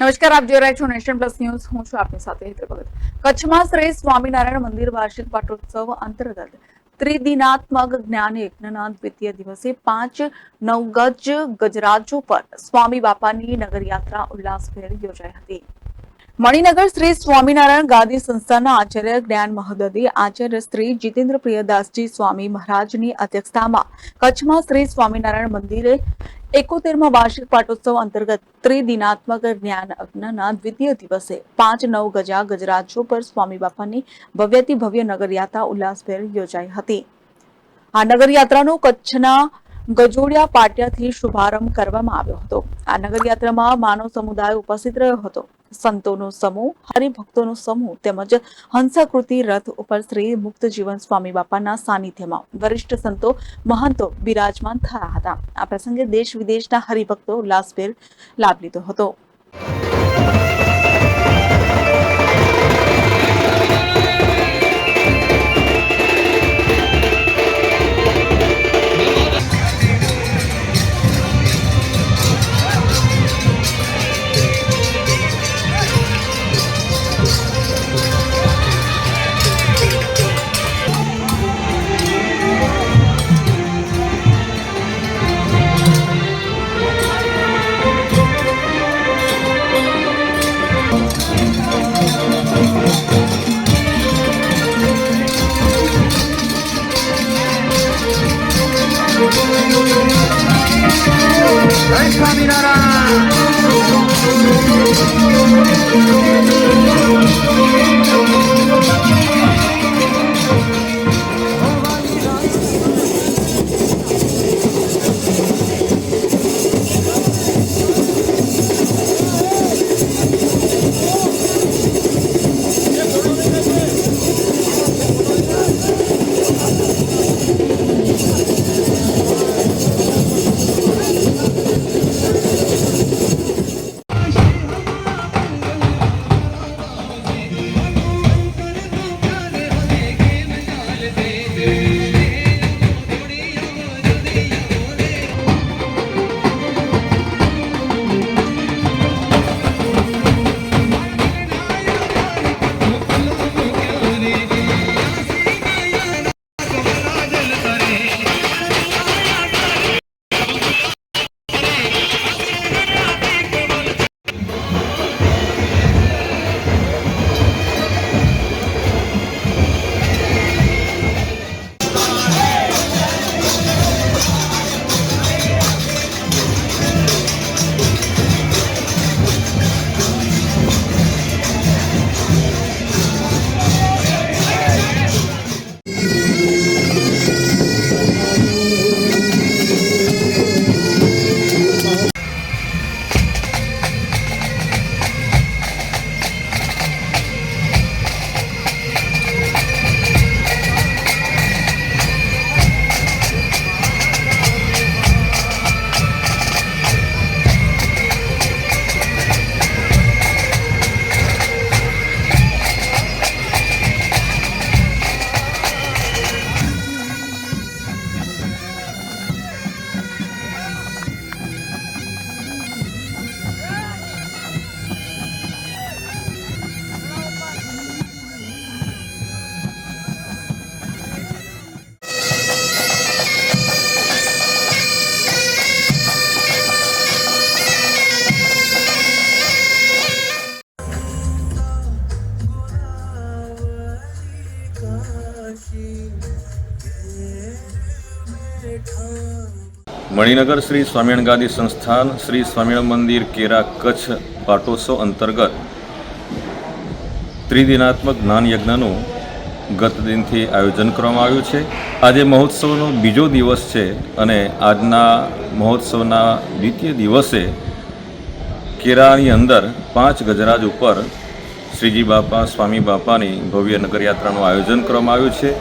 નમસ્કાર, આપ જોઈ રહ્યા છો નેશન પ્લસ ન્યૂઝ. હું છું આપની સાથે હેતલ ભગત. કચ્છમાં શ્રી સ્વામિનારાયણ મંદિર વાર્ષિક પાટોત્સવ અંતર્ગત ત્રિદિનાત્મક જ્ઞાન યજ્ઞના દ્વિતીય દિવસે 5-9 ગજ ગજરાજો પર સ્વામી બાપાની નગરયાત્રા ઉલ્લાસભેર યોજાઈ હતી. મણિનગર શ્રી સ્વામિનારાયણ ગાદી સંસ્થાના આચાર્ય જ્ઞાન મહોદય આચાર્ય શ્રી જીતેન્દ્ર પ્રિયદાસજી સ્વામી મહારાજની અધ્યક્ષતામાં કચ્છમાં શ્રી સ્વામિનારાયણ મંદિરે 71મા વાર્ષિક પાટોત્સવ અંતર્ગત ત્રિદિનાત્મક જ્ઞાન યજ્ઞના દ્વિતીય દિવસે 5-9 ગજરાજો પર સ્વામી બાપાની ભવ્યાતિ ભવ્ય નગરયાત્રા ઉલ્લાસભેર યોજાઈ હતી. આ નગરયાત્રાનો કચ્છના ગજોડિયા પાટિયાથી શુભારંભ કરવામાં આવ્યો હતો. આ નગરયાત્રામાં માનવ સમુદાય ઉપસ્થિત રહ્યો હતો. સંતોનો સમૂહ, હરિભક્તોનો સમૂહ તેમજ હંસાકૃતિ રથ ઉપર શ્રી મુક્ત જીવન સ્વામી બાપાના સાનિધ્યમાં વરિષ્ઠ સંતો મહંતો બિરાજમાન થયા હતા. આ પ્રસંગે દેશ વિદેશના હરિભક્તો ઉલ્લાસભેર લાભ લીધો હતો. મણિનગર શ્રી સ્વામિનારાયણ ગાદી સંસ્થાન શ્રી સ્વામિનારાયણ મંદિર કેરા કચ્છ પાટોત્સવ અંતર્ગત ત્રિદિનાત્મક જ્ઞાન યજ્ઞનું ગત દિનથી આયોજન કરવામાં આવ્યું છે. આજે મહોત્સવનો બીજો દિવસ છે અને આજના મહોત્સવના દ્વિતીય દિવસે કેરાની અંદર 5 ગજરાજ ઉપર શ્રીજી બાપા સ્વામી બાપાની ભવ્ય નગરયાત્રાનું આયોજન કરવામાં આવ્યું છે.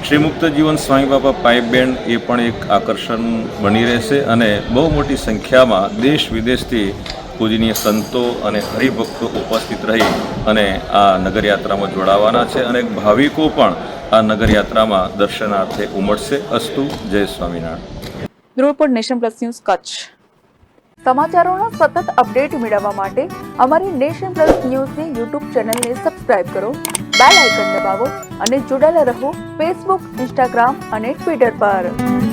શ્રી મુક્ત જીવન સ્વામી બાપા પાઇપ બેન્ડ એ પણ એક આકર્ષણ બની રહેશે અને બહુ મોટી સંખ્યામાં દેશ વિદેશથી પૂજનીય સંતો અને હરિભક્તો ઉપસ્થિત રહી અને આ નગરયાત્રામાં જોડાવાના છે અને ભાવિકો પણ આ નગરયાત્રામાં દર્શનાર્થે ઉમટશે. અસ્તુ. જય Swaminarayan. Bureau report, Nation Plus News, Kutch. સમાચારોનો સતત અપડેટ મેળવવા માટે અમારી નેશન પ્લસ ન્યૂઝની યુટ્યુબ ચેનલને સબસ્ક્રાઇબ કરો, બેલ આઇકન દબાવો અને જોડાયેલા રહો ફેસબુક, ઇન્સ્ટાગ્રામ અને ટ્વિટર પર.